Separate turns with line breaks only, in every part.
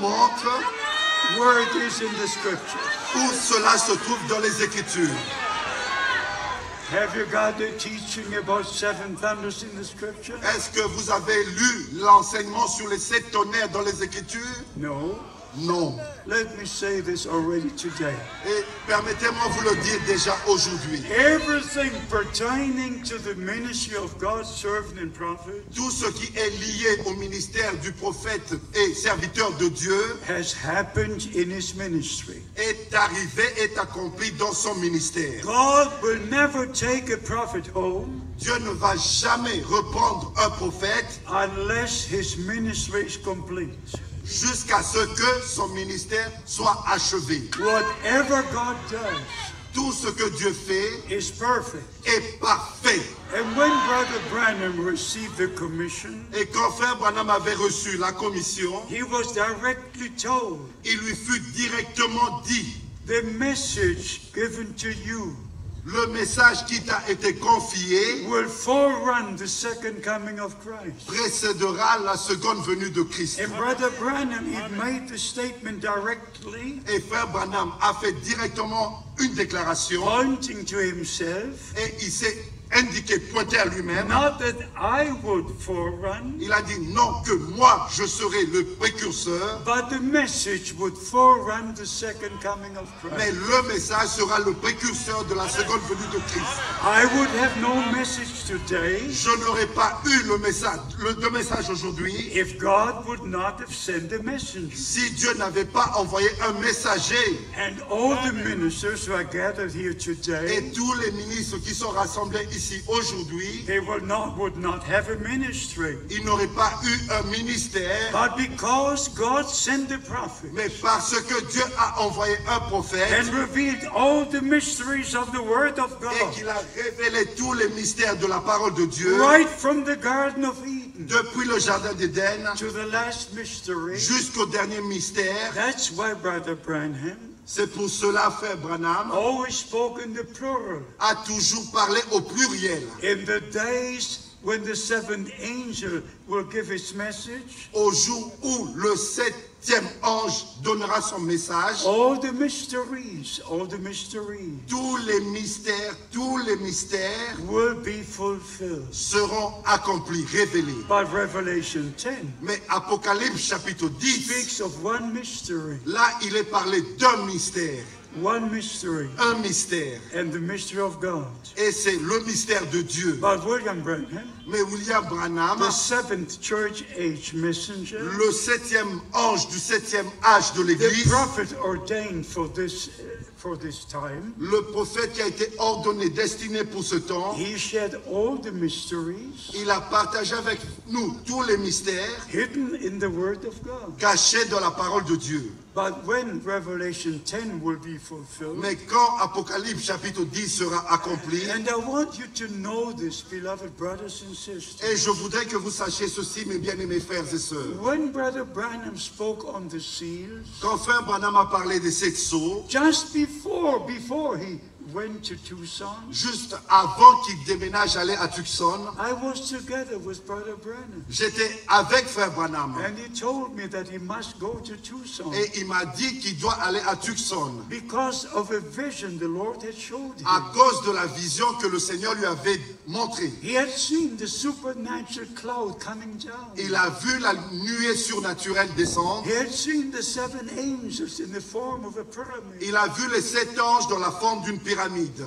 montre
where it is in the scripture.
où cela se trouve dans les Écritures.
Have you got the teaching about 7 thunders in the scripture?
Est-ce que vous avez lu l'enseignement sur les 7 tonnerres dans les Écritures?
No.
Non.
Let me say this already today.
Et permettez-moi vous le dire déjà aujourd'hui.
Everything pertaining to the ministry of God's servant and prophet
Tout ce qui est lié au ministère du prophète et serviteur de Dieu
has happened in his ministry.
est arrivé, est accompli dans son ministère.
God will never take a prophet home
Dieu ne va jamais reprendre un prophète
unless his ministry is complete.
jusqu'à ce que son ministère soit achevé.
Whatever God does
Tout ce que Dieu fait
is perfect.
est parfait.
And when Brother Branham received the commission,
Et quand frère Branham avait reçu la commission,
he was directly told,
il lui fut directement dit,
the message given to you
le message qui t'a été confié
will forerun the second coming of Christ.
précédera la seconde venue de Christ.
And Brother Branham, he made the statement directly,
Et frère Branham a fait directement une déclaration
pointing to himself,
et il s'est indiqué, pointé à lui-même.
not that I would forerun,
Il a dit non, que moi je serai le précurseur,
but the message would forerun the second coming of
mais
Christ.
le message sera le précurseur de la seconde venue de Christ.
I would have no message today
Je n'aurais pas eu le message aujourd'hui
if God would not have sent a messenger.
si Dieu n'avait pas envoyé un messager.
And all the ministers who are gathered here today,
Et tous les ministres qui sont rassemblés ici aujourd'hui,
they would not have a ministry.
ils n'auraient pas eu un ministère,
But because God sent the prophet
mais parce que Dieu a envoyé un prophète
and revealed all the mysteries of the Word of
et
God,
qu'il a révélé tous les mystères de la parole de Dieu,
right from the Garden of Eden
depuis le jardin d'Éden
to the last mystery,
jusqu'au dernier mystère.
that's why Brother Branham
C'est pour cela, frère Branham
always spoke in the plural.
a toujours parlé au pluriel.
In the days when the seventh angel will give his message,
Au jour où le 7e ange donnera son message,
all the mysteries
tous les mystères
will be fulfilled.
seront accomplis, révélés.
But Revelation 10
Mais Apocalypse chapitre 10,
speaks of one mystery,
là il est parlé d'un mystère,
one mystery,
un mystère.
and the mystery of God.
Et c'est le mystère de Dieu.
But William Branham,
Mais William Branham,
the seventh church age messenger,
le 7e ange du 7e âge de
the
l'Église,
prophet ordained for this time,
le prophète qui a été ordonné, destiné pour ce temps,
he shared all the mysteries
il a partagé avec nous tous les mystères
hidden in the Word of God.
cachés dans la parole de Dieu.
But when Revelation 10 will be fulfilled,
Mais quand Apocalypse chapitre 10 sera accompli,
and I want you to know this, beloved brothers and sisters,
et je voudrais que vous sachiez ceci, mes bien-aimés frères et sœurs,
when Brother Branham spoke on the seals,
quand frère Branham a parlé des 7 sceaux,
just before he went to Tucson,
juste avant qu'il déménage aller à Tucson,
I was together with Brother Branham,
j'étais avec frère Branham.
and he told me that he must go to Tucson
Et il m'a dit qu'il doit aller à Tucson
because of a vision the Lord had showed
à
him.
cause de la vision que le Seigneur lui avait montrée.
He had seen the supernatural cloud coming down.
Il a vu la nuée surnaturelle descendre.
He had seen the 7 angels in the form of a pyramid.
Il a vu les 7 anges dans la forme d'une pyramide.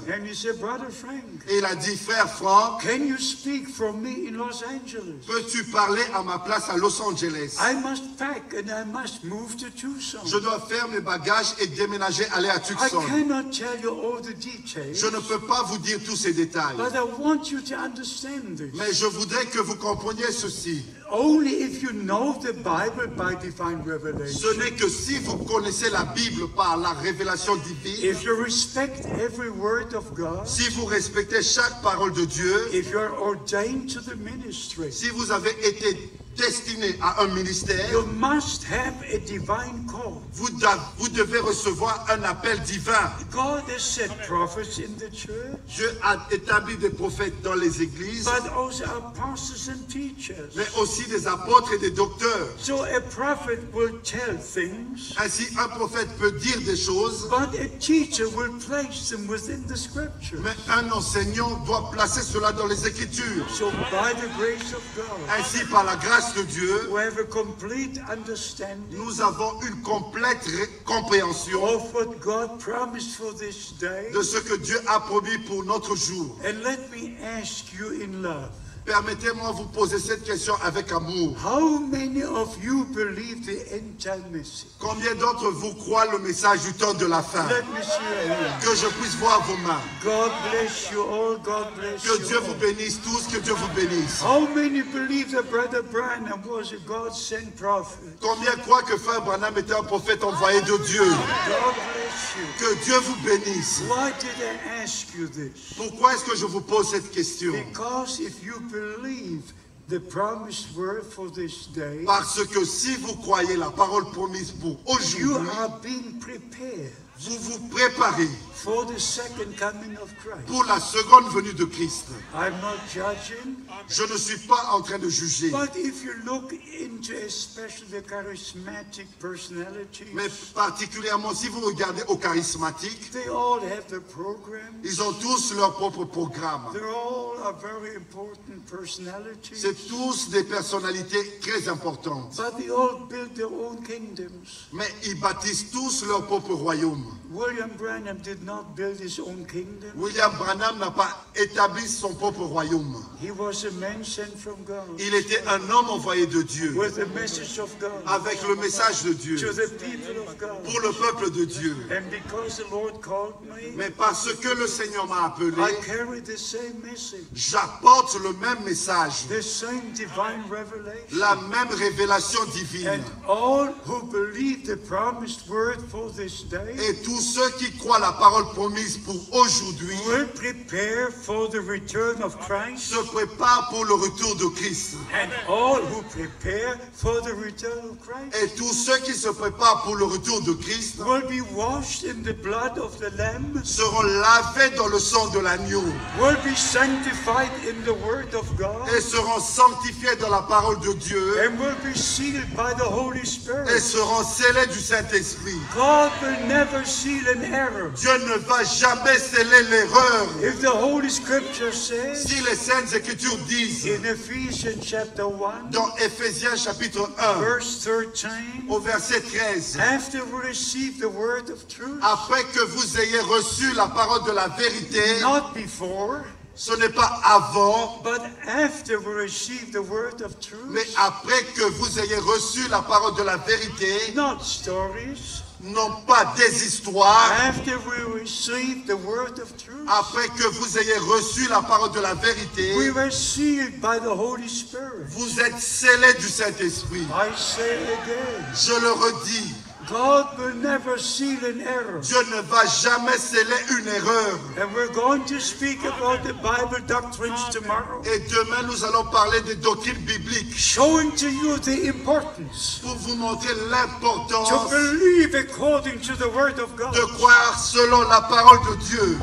And he said, Brother Frank,
Et il a dit, frère Franck,
can you speak for me in Los Angeles?
peux-tu parler à ma place à Los Angeles?
I must pack and I must move to Tucson.
Je dois faire mes bagages et déménager, aller à
I
Tucson.
cannot tell you all the details,
Je ne peux pas vous dire tous ces détails.
but I want you to understand this.
Mais je voudrais que vous compreniez ceci.
Only if you know the Bible by divine
Ce
revelation,
n'est que si vous connaissez la Bible par la révélation divine,
if you respect every word of God,
si vous respectez chaque parole de Dieu,
if you are ordained to the ministry,
si vous avez été destiné à un ministère,
you must have a divine call.
vous devez recevoir un appel divin.
God has set prophets in the church,
Dieu a établi des prophètes dans les églises,
but also apostles and teachers.
mais aussi des apôtres et des docteurs.
So a prophet will tell things,
Ainsi, un prophète peut dire des choses,
but a teacher will place them within the scripture.
mais un enseignant doit placer cela dans les Écritures.
So by the grace of God,
Ainsi, par la grâce de Dieu,
we have a complete understanding
nous avons une complète compréhension
of what God promised for this day.
de ce que Dieu a promis pour notre jour.
And let me ask you in love,
Permettez-moi de vous poser cette question avec amour.
how many of you believe the end time message?
Combien d'entre vous croient le message du temps de la fin?
Let me see your hand.
Que je puisse voir vos mains.
God bless you all. God bless
Que
you
Dieu vous
all.
bénisse tous, que Dieu vous bénisse.
How many believe that Brother Branham was a God-sent prophet?
Combien croient que Frère Branham était un prophète envoyé de Dieu?
God bless you.
Que Dieu vous bénisse.
Why did I ask you this?
Pourquoi est-ce que je vous pose cette question?
Because if you believe the promised word for this day,
Parce que si vous croyez la parole promise pour
you
aujourd'hui,
are being prepared
vous vous préparez
for the second coming of Christ.
pour la seconde venue de Christ.
I'm not judging,
Je ne suis pas en train de juger.
but if you look into especially the charismatic personalities,
Mais particulièrement si vous regardez aux charismatiques,
they all have the program.
ils ont tous leur propre programme.
They all are very important personalities,
C'est tous des personnalités très importantes.
but they all build their own kingdoms.
Mais ils bâtissent tous leur propre royaume.
William Branham did not build his own kingdom.
William Branham n'a pas établi son propre royaume.
He was a man sent from God
Il était un homme envoyé de Dieu,
with the message of God
avec le message de Dieu,
to the people of God.
pour le peuple de Dieu.
And because the Lord called me,
Mais parce que le Seigneur m'a appelé,
I carry the same message,
j'apporte le même message,
the same divine revelation.
la même révélation divine.
And all who believe the promised word for this day
Et tous ceux qui croient la parole promise pour aujourd'hui
will prepare for the return of Christ.
se préparent pour le retour de Christ.
And all who prepare for the return of Christ
Et tous ceux qui se préparent pour le retour de Christ
will be washed in the blood of the Lamb,
seront lavés dans le sang de l'agneau
will be sanctified in the word of God,
et seront sanctifiés dans la parole de Dieu
and will be sealed by the Holy
et
Spirit.
seront scellés du Saint-Esprit.
God will never seal an error.
Dieu ne va jamais sceller l'erreur.
If the Holy Scripture says
Si les Saintes Écritures disent
in Ephesians chapter 1,
dans Éphésiens chapitre 1
verse 13,
au verset 13,
after we receive the word of truth,
après que vous ayez reçu la parole de la vérité,
not before,
ce n'est pas avant,
but after we receive the word of
mais
truth,
après que vous ayez reçu la parole de la vérité,
not stories,
non pas des histoires,
after we receive the word of truth,
après que vous ayez reçu la parole de la
we
vérité,
were sealed by the Holy Spirit.
vous êtes scellés du Saint-Esprit.
I say it again,
Je le redis,
God will never seal an error.
Dieu ne va jamais sceller une erreur.
And we're going to speak about the Bible doctrines tomorrow,
Et demain, nous allons parler des doctrines bibliques
showing to you the importance
pour vous montrer
to
l'importance
believe according to the word of God.
de croire selon la parole de Dieu.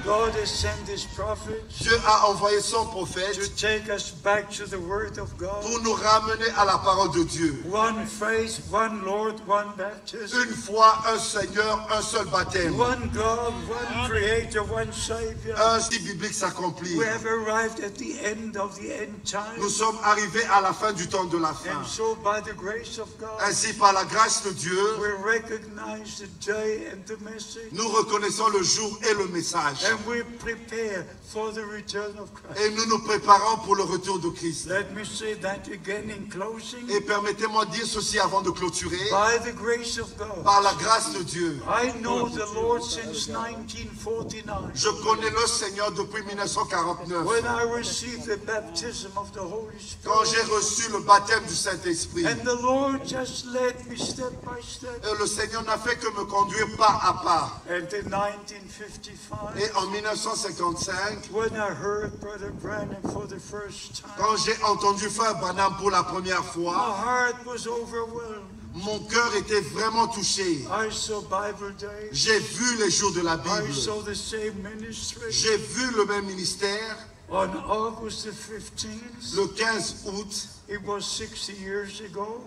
God has sent his prophets
Dieu a envoyé son
to
prophète
take us back to the word of God.
pour nous ramener à la parole de Dieu.
One faith, one Lord, one baptism.
Une foi, un Seigneur, un seul baptême.
One God, one Creator, one Savior.
Ainsi biblique s'accomplit.
We have arrived at the end of the end time.
Nous sommes arrivés à la fin du temps de la fin.
And so by the grace of God,
Ainsi, par la grâce de Dieu,
we recognize the day and the message.
nous reconnaissons le jour et le message.
And we prepare for the return of Christ.
Et nous nous préparons pour le retour de Christ.
Let me say that again in closing.
Et permettez-moi de dire ceci avant de clôturer.
By the grace of God,
Par la grâce de Dieu,
I know the Lord since 1949.
je connais le Seigneur depuis 1949.
When I received the baptism of the Holy
Quand
Spirit,
j'ai reçu le baptême du Saint-Esprit.
and the Lord just led me step by step.
Et le Seigneur n'a fait que me conduire pas à pas.
And in 1955,
Et en 1955,
when I heard Brother Branham for the first time,
quand j'ai entendu Frère Branham pour la première
my
fois,
heart was overwhelmed.
mon cœur était vraiment touché.
I saw Bible Day.
J'ai vu les jours de la
I
Bible.
saw the same ministry.
J'ai vu le même ministère.
On August the 15th,
Le 15 août,
it was 60 years ago,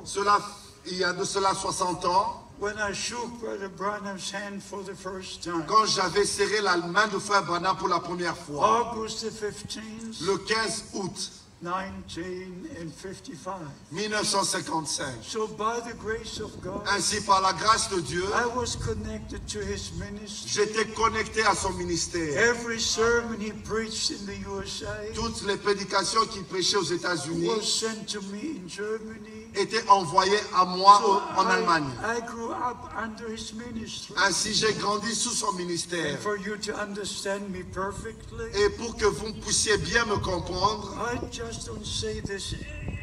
il y a de cela 60 ans,
when I shook Brother Branham's hand for the first time.
quand j'avais serré la main de Frère Branham pour la première fois.
August the 15th,
Le 15 août
1955.
1955.
So by the grace of God,
Ainsi, par la grâce de Dieu,
I was connected to his ministry.
j'étais connecté à son ministère.
Every sermon he preached in the USA
Toutes les prédications qu'il prêchait aux États-Unis
was sent to me in Germany.
étaient envoyées à moi
So
en Allemagne.
I grew up under his ministry.
Ainsi, j'ai grandi sous son
And
ministère.
for you to understand me perfectly,
Et pour que vous puissiez bien me comprendre,
I just don't say this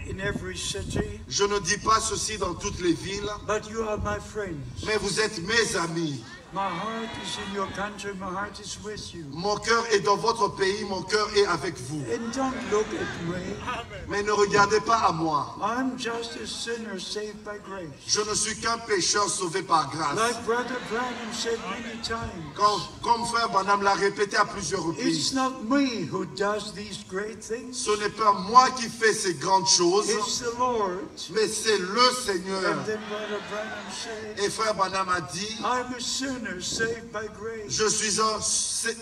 in every city,
je ne dis pas ceci dans toutes les villes,
but you are my friends.
mais vous êtes mes amis.
My heart is in your country, my heart is with you.
Mon cœur est dans votre pays, mon cœur est avec vous.
And don't look at me.
Mais ne regardez pas à moi.
I'm just a sinner saved by grace.
Je ne suis qu'un pécheur sauvé par grâce.
Like Brother Branham said many times,
Comme Frère Branham l'a répété à plusieurs
it's
reprises,
not me who does these great things.
ce n'est pas moi qui fais ces grandes choses,
It's the Lord.
mais c'est le Seigneur.
And then Brother Branham said,
Et Frère Branham a dit,
I'm a sinner saved by grace.
je suis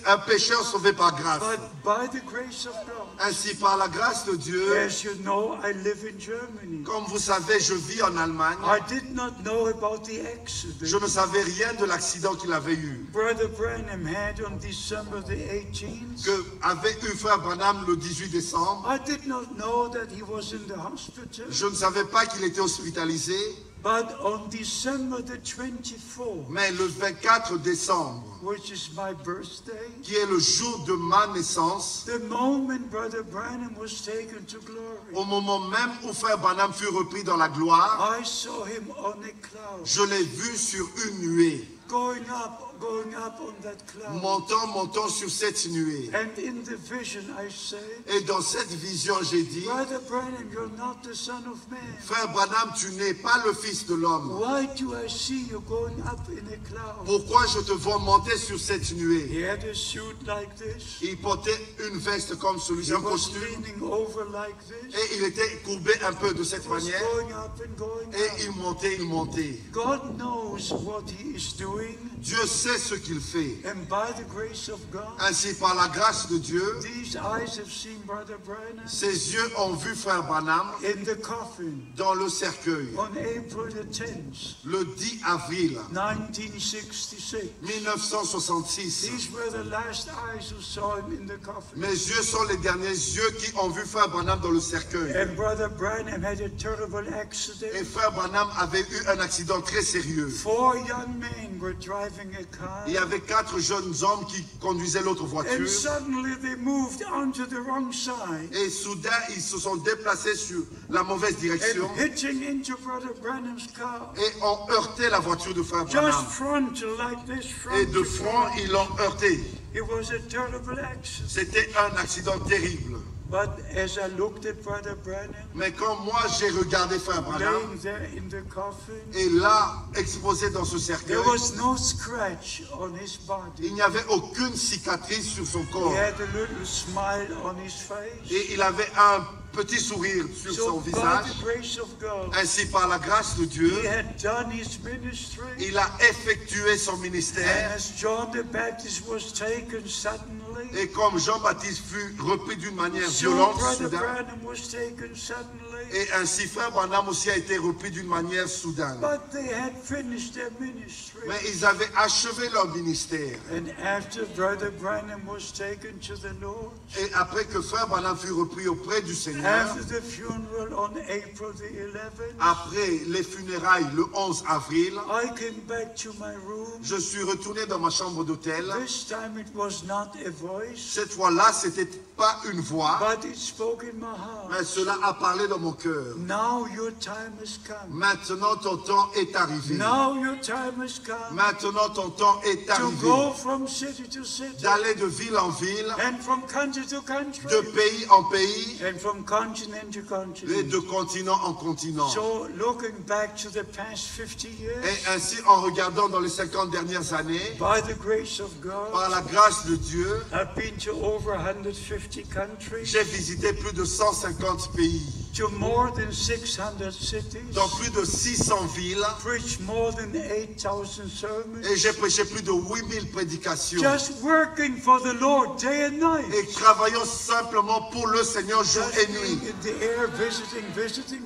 un pécheur sauvé par grâce.
But by the grace of God,
Ainsi, par la grâce de Dieu,
as you know, I live in Germany.
comme vous savez, je vis en Allemagne.
I did not know about the accident
Je ne savais rien de l'accident qu'il avait eu,
Brother Branham had on December the 18th.
que avait eu Frère Branham le 18 décembre.
I did not know that he was in the hospital.
Je ne savais pas qu'il était hospitalisé,
But on December the 24th,
mais le 24 décembre,
which is my birthday,
qui est le jour de ma naissance,
the moment Brother Branham was taken to glory,
au moment même où Frère Branham fut repris dans la gloire,
I saw him on a cloud,
je l'ai vu sur une nuée,
going up on that cloud.
montant sur cette nuée.
And in the vision I said,
Et dans cette vision, j'ai dit,
Brother Branham, you're not the Son of Man.
Frère Branham, tu n'es pas le Fils de l'homme.
Why do I see you going up in a cloud?
Pourquoi je te vois monter sur cette nuée?
He had a suit like this.
Il portait une veste comme celui-ci,
He
un
was
costume,
leaning over like this.
et il était courbé un peu de cette
He was
manière,
going up and going
et
up.
il montait.
God knows what he is doing.
Dieu sait ce qu'il fait.
And by the grace of God,
Ainsi, par la grâce de Dieu,
these eyes have seen Brother Branham
ses yeux ont vu Frère Branham
in the coffin
dans le cercueil,
on April the 10th,
le 10 avril
1966.
1966.
These were the last eyes who saw him in the coffin.
Mes yeux sont les derniers yeux qui ont vu Frère Branham dans le cercueil.
And Brother Branham had a terrible accident.
Et Frère Branham avait eu un accident très sérieux.
4 young men were driving a car.
Il y avait 4 jeunes hommes qui conduisaient l'autre
And
voiture.
suddenly they moved onto the wrong side.
Et soudain, ils se sont déplacés sur la mauvaise direction
And hitching into Brother Branham's car.
et ont heurté la voiture de Frère
Just
Branham.
frontal like this,
Et
front
de
to
front,
front.
ils l'ont heurté.
It was a terrible accident.
C'était un accident terrible.
But as I looked at Brother Branham,
Mais quand moi j'ai regardé Frère Branham,
laying there in the coffin,
et là, exposé dans ce cercueil,
there was no scratch on his body.
il n'y avait aucune cicatrice sur son
He
corps.
had a little smile on his face.
Et il avait un petit sourire sur
So
son
by
visage.
the grace of God,
Ainsi, par la grâce de Dieu,
he had done his ministry.
il a effectué son
And
ministère.
as John the Baptist was taken suddenly,
Et comme Jean-Baptiste fut repris d'une manière
so
violente,
Brother
soudain,
Branham was taken suddenly.
et ainsi Frère Branham aussi a été repris d'une manière soudaine.
But they had finished their ministry.
Mais ils avaient achevé leur ministère.
And after Brother Branham was taken to the Lord,
Et après que Frère Branham fut repris auprès du
they
Seigneur.
After the funeral on April the 11th,
Après les funérailles le 11 avril,
I came back to my room.
je suis retourné dans ma chambre d'hôtel.
This time it was not a voice,
Cette fois-là, c'était pas une voix,
but it spoke in my heart.
mais cela a parlé dans mon cœur.
Now your time has come.
Maintenant, ton temps est arrivé.
Now your time has come
Maintenant, ton temps est
to
arrivé.
go from city to city
D'aller de ville en ville,
and from country to country
de pays en pays,
and from continent to
et
continent.
de continent en continent.
So looking back to the past 50 years,
Et ainsi, en regardant dans les 50 dernières années,
by the grace of
par
God,
la grâce de Dieu,
I've been to over 150 countries,
j'ai visité plus de 150 pays,
to more than 600 cities,
dans plus de 600 villes,
preached more than 8,000 sermons,
et j'ai prêché plus de 8000 prédications.
just working for the Lord day and night.
Et travaillant simplement pour le Seigneur jour
Just
et
being
nuit.
in the air, visiting.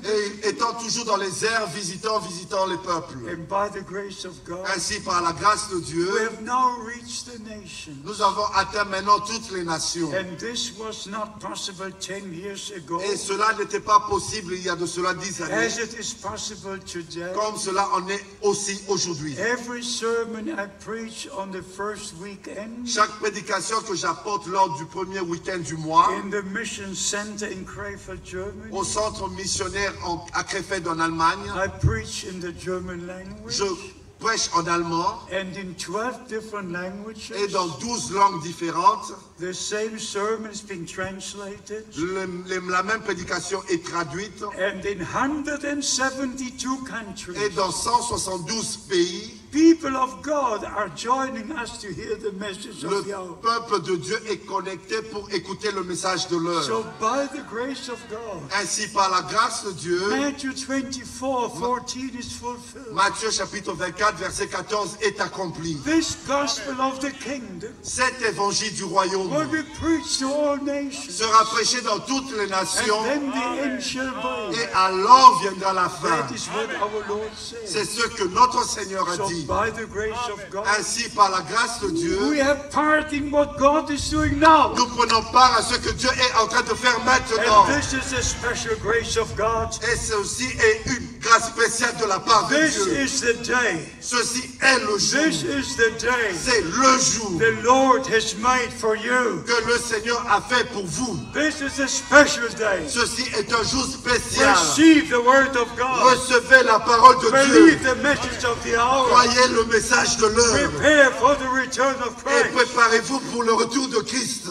Et étant toujours dans les airs, visitant les peuples.
And by the grace of God,
Ainsi, par la grâce de Dieu,
we have now reached the nation.
nous avons atteint maintenant toutes les nations.
And this was not possible 10 years ago,
Et cela n'était pas possible il y a de cela 10 années,
as it is possible today.
comme cela en est aussi aujourd'hui.
Every sermon I preach on the first weekend
Chaque prédication que j'apporte lors du premier week-end du mois,
in the Mission Center in Krefeld, Germany,
au centre missionnaire à Krefeld en Allemagne,
I preach in the German language
je prêche en allemand
and in 12 different languages.
et dans 12 langues différentes.
The same sermon has been translated
La même prédication est traduite
and in 172
et
countries.
dans 172 pays.
People of God are joining us to hear the message
Le
of the hour.
peuple de Dieu est connecté pour écouter le message de l'heure.
So by the grace of God,
Ainsi, par la grâce de Dieu,
Matthew 24:14 is fulfilled.
Matthieu chapitre 24, verset 14 est accompli.
This gospel of the kingdom
Cet évangile du royaume
will be preached to all nations.
sera prêché dans toutes les nations
And then the end shall be.
et alors viendra la fin.
That is what our Lord
C'est
said.
ce que notre Seigneur a
So
dit.
by the grace of God,
Ainsi, par la grâce de
we
Dieu,
have part in what God is doing now.
nous prenons part à ce que Dieu est en train de faire maintenant.
And this is a special grace of God.
Et ceci est une grâce spéciale de la part de
This
Dieu.
is the day.
Ceci est le
This
jour.
is the day
C'est le jour
the Lord has made for you.
que le Seigneur a fait pour vous.
This is a special day.
Ceci est un jour spécial.
Receive the word of God.
Recevez la parole de
Believe
Dieu.
the message of the hour.
Croyez le message de l'heure.
Prepare for the return of
Et
Christ.
préparez-vous pour le retour de Christ.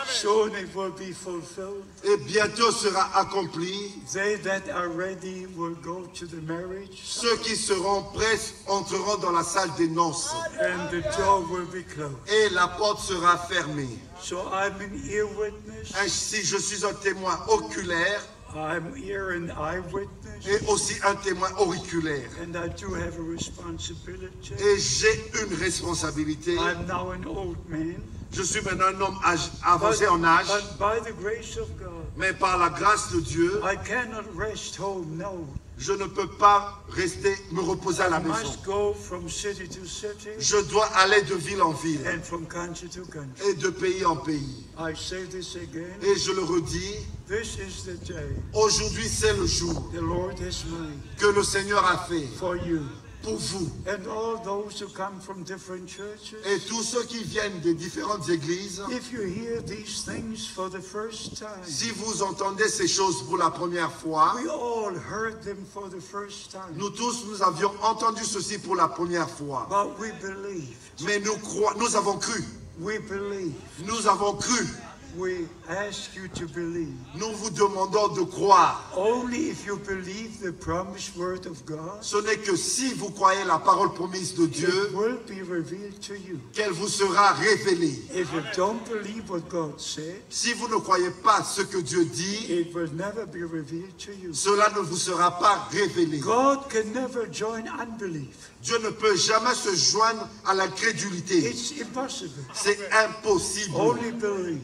Soon it will be fulfilled.
Et bientôt sera accompli.
They that are ready will go to the marriage,
Ceux qui seront prêts entreront dans la salle des noces.
and the door will be closed.
Et la porte sera fermée.
So I'm an ear witness.
Ainsi, je suis un témoin oculaire
I'm here an eyewitness.
et aussi un témoin auriculaire.
And I do have a responsibility.
Et j'ai une responsabilité.
I'm now an old man.
Je suis maintenant un homme avancé en âge,
But by the grace of God,
mais par la grâce de Dieu,
I cannot rest home, no.
je ne peux pas rester, me reposer à la
I
maison.
must go from city to city
Je dois aller de ville en ville
and from country to country.
et de pays en pays.
I say this again.
Et je le redis,
This is the day
aujourd'hui c'est le jour
the Lord has made
que le Seigneur a fait
for you.
pour vous.
And all those who come from different churches,
Et tous ceux qui viennent des différentes églises,
if you hear these things for the first time,
si vous entendez ces choses pour la première fois,
we all heard them for the first time,
nous tous, nous avions entendu ceci pour la première fois.
but we believed.
Mais nous avons cru.
We believe.
Nous avons cru.
We ask you to believe.
Nous vous demandons de croire.
Only if you believe the promised word of God,
Ce n'est que si vous croyez la parole promise de
it
Dieu
will be revealed to you.
qu'elle vous sera révélée.
If you don't believe what God said,
Si vous ne croyez pas ce que Dieu dit,
it will never be revealed to you.
cela ne vous sera pas révélé.
God can never join unbelief.
Dieu ne peut jamais se joindre à l'incrédulité.
It's impossible.
C'est impossible.
Only believe.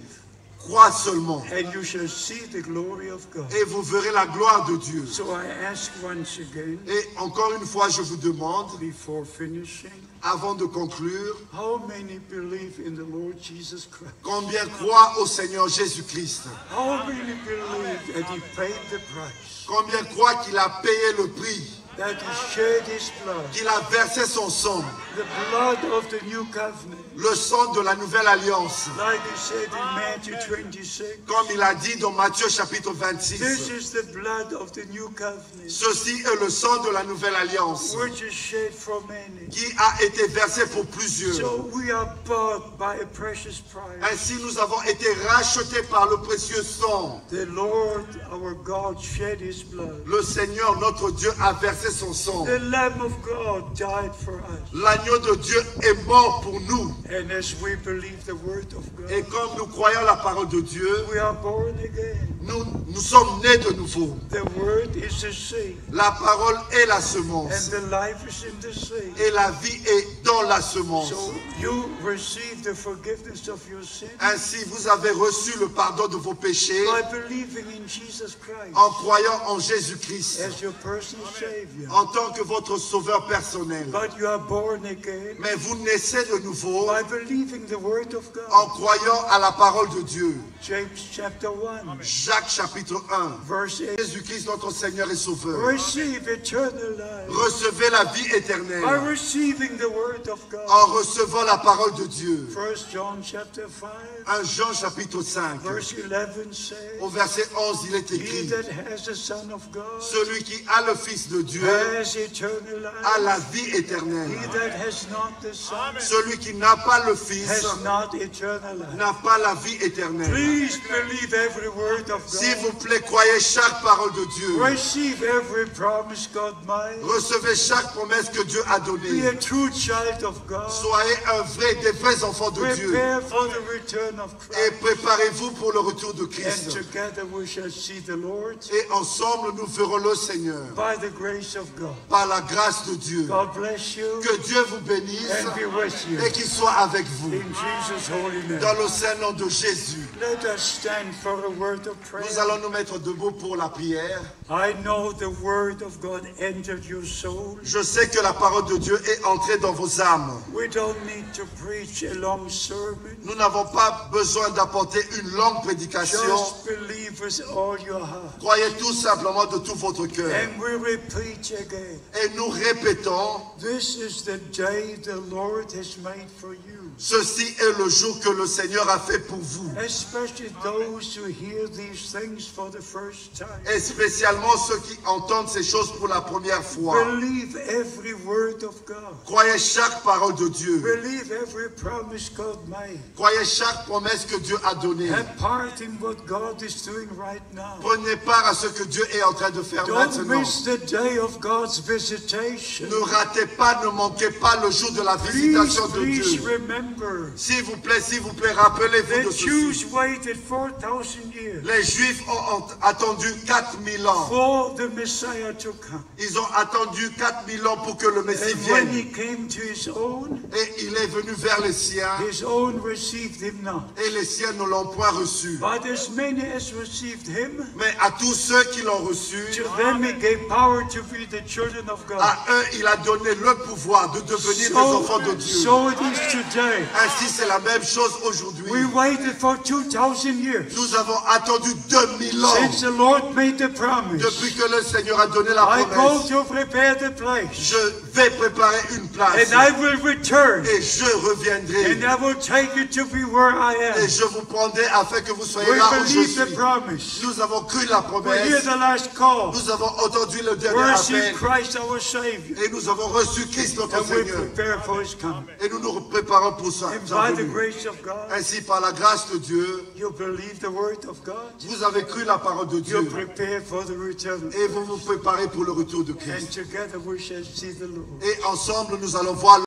Crois seulement.
and you shall see the glory of God.
Et vous verrez la gloire de Dieu.
So I ask once again,
Et encore une fois, je vous demande,
before finishing,
avant de conclure,
how many believe in the Lord Jesus Christ?
combien croient au Seigneur Jésus-Christ?
How many believe that He paid the price?
Combien croient qu'il a payé le prix?
That He shed His blood,
Qu'il a versé son sang?
the blood of the new covenant,
Le sang de la nouvelle alliance.
like He said in Matthew 26.
Comme il a dit dans Matthieu chapitre
This
26.
is the blood of the new covenant,
Ceci est le sang de la nouvelle alliance.
which is shed for many.
Qui a été versé pour plusieurs.
So we are bought by a precious price.
Ainsi nous avons été rachetés par le précieux sang.
The Lord our God shed His blood.
Le Seigneur notre Dieu a versé son sang.
The Lamb of God died for us.
L'agneau de Dieu est mort pour nous.
And as we believe the word of
Et
God,
comme nous croyons la parole de Dieu,
we are born again.
nous sommes nés de nouveau.
The word is the seed,
La parole est la
and
semence.
the life is in the seed.
Et la vie est dans la semence.
So you receive the forgiveness of your sin
Ainsi, vous avez reçu le pardon de vos péchés
by believing in Jesus Christ
en croyant en Jésus-Christ
as your personal Savior.
en tant que votre sauveur personnel.
But you are born again
Mais vous naissez de nouveau
by believing the word of
en
God.
croyant à la parole de Dieu.
James chapter 1,
Jacques chapitre 1.
verse 8.
Jésus-Christ notre Seigneur et Sauveur.
Receive eternal life
Recevez la vie
by
éternelle
receiving the word of God.
en recevant la parole de Dieu.
1 John chapter 5,
1 Jean chapitre 5.
verse 11 says,
Au verset 11, il est
He
écrit:
that has the Son of God
Celui qui a le Fils de Dieu
has eternal
a
life.
la vie éternelle.
He that has not the Son
Celui qui n'a pas le Fils
has not eternal life.
n'a pas la vie éternelle.
Please believe every word of
S'il
God.
vous plaît, croyez chaque parole de Dieu.
Receive every promise God made.
Recevez chaque promesse que Dieu a
Be
donnée.
a true child of God.
Soyez des vrais enfants de Dieu.
Prepare for the return of
Et
Christ.
préparez-vous pour le retour de
And
Christ.
together we shall see the Lord
Et ensemble, nous verrons le Seigneur.
by the grace of God.
Par la grâce de Dieu.
God bless you
Que Dieu vous bénisse
and be with you.
et qu'il soit avec vous.
In Jesus' holy name.
Dans le saint nom de Jésus.
Let us stand for a word of prayer.
Nous allons nous mettre debout pour la prière.
I know the word of God entered your soul.
Je sais que la parole de Dieu est entrée dans vos âmes.
We don't need to preach a long sermon.
Nous n'avons pas besoin d'apporter une longue prédication.
Just believe with all your heart.
Croyez tout simplement de tout votre cœur.
And we repeat again.
Et nous répétons,
This is the day the Lord has made for you.
ceci est le jour que le Seigneur a fait pour vous.
Especially those who hear these things for the first time.
Et spécialement ceux qui entendent ces choses pour la première fois.
Believe every word of God.
Croyez chaque parole de Dieu.
Believe every promise God made.
Croyez chaque promesse que Dieu a donnée.
Have part in what God is doing right now.
Prenez part à ce que Dieu est en train de faire
Don't
maintenant.
miss the day of God's visitation.
Ne ratez pas, ne manquez pas le jour de la
Please,
visitation de
please
Dieu.
remember.
S'il vous plaît, rappelez-vous de
The Jews
ceci.
waited 4,000 years
Les Juifs ont attendu 4000 ans.
for the Messiah to come.
Ils ont attendu 4000 ans pour que le Messie
And when
vienne.
he came to his own
Et il est venu vers les siens.
received him not.
Et les siens ne l'ont point reçu.
But as many as received him,
Mais à tous ceux qui l'ont reçu,
to them he gave power to be the children of God.
à eux, il a donné le pouvoir de devenir des enfants de Dieu.
So it is today.
Ainsi, c'est la même chose aujourd'hui.
We waited for 2,000 years
Nous avons attendu 2000 ans
since the Lord made the promise.
depuis que le Seigneur a donné la
I go
promesse.
to prepare the place,
Je vais préparer une place
and I will return,
et je reviendrai
and I will take you to be where I
et
am.
je vous prendrai afin que vous soyez
We
là où je
believe the
suis.
promise.
Nous avons cru la
We hear
promesse.
the last call.
Nous avons entendu le dernier
We receive
appel
Christ our Savior,
et nous avons reçu Christ notre
and we
Seigneur.
prepare for His coming.
Et nous nous préparons pour ça.
And by the grace of God,
Ainsi, par la grâce de Dieu,
you believe the word of God.
vous avez cru la parole de
You
Dieu
prepare for the return.
et vous vous préparez pour le retour de
And
Christ.
together we shall see the Lord.
Et ensemble, nous allons voir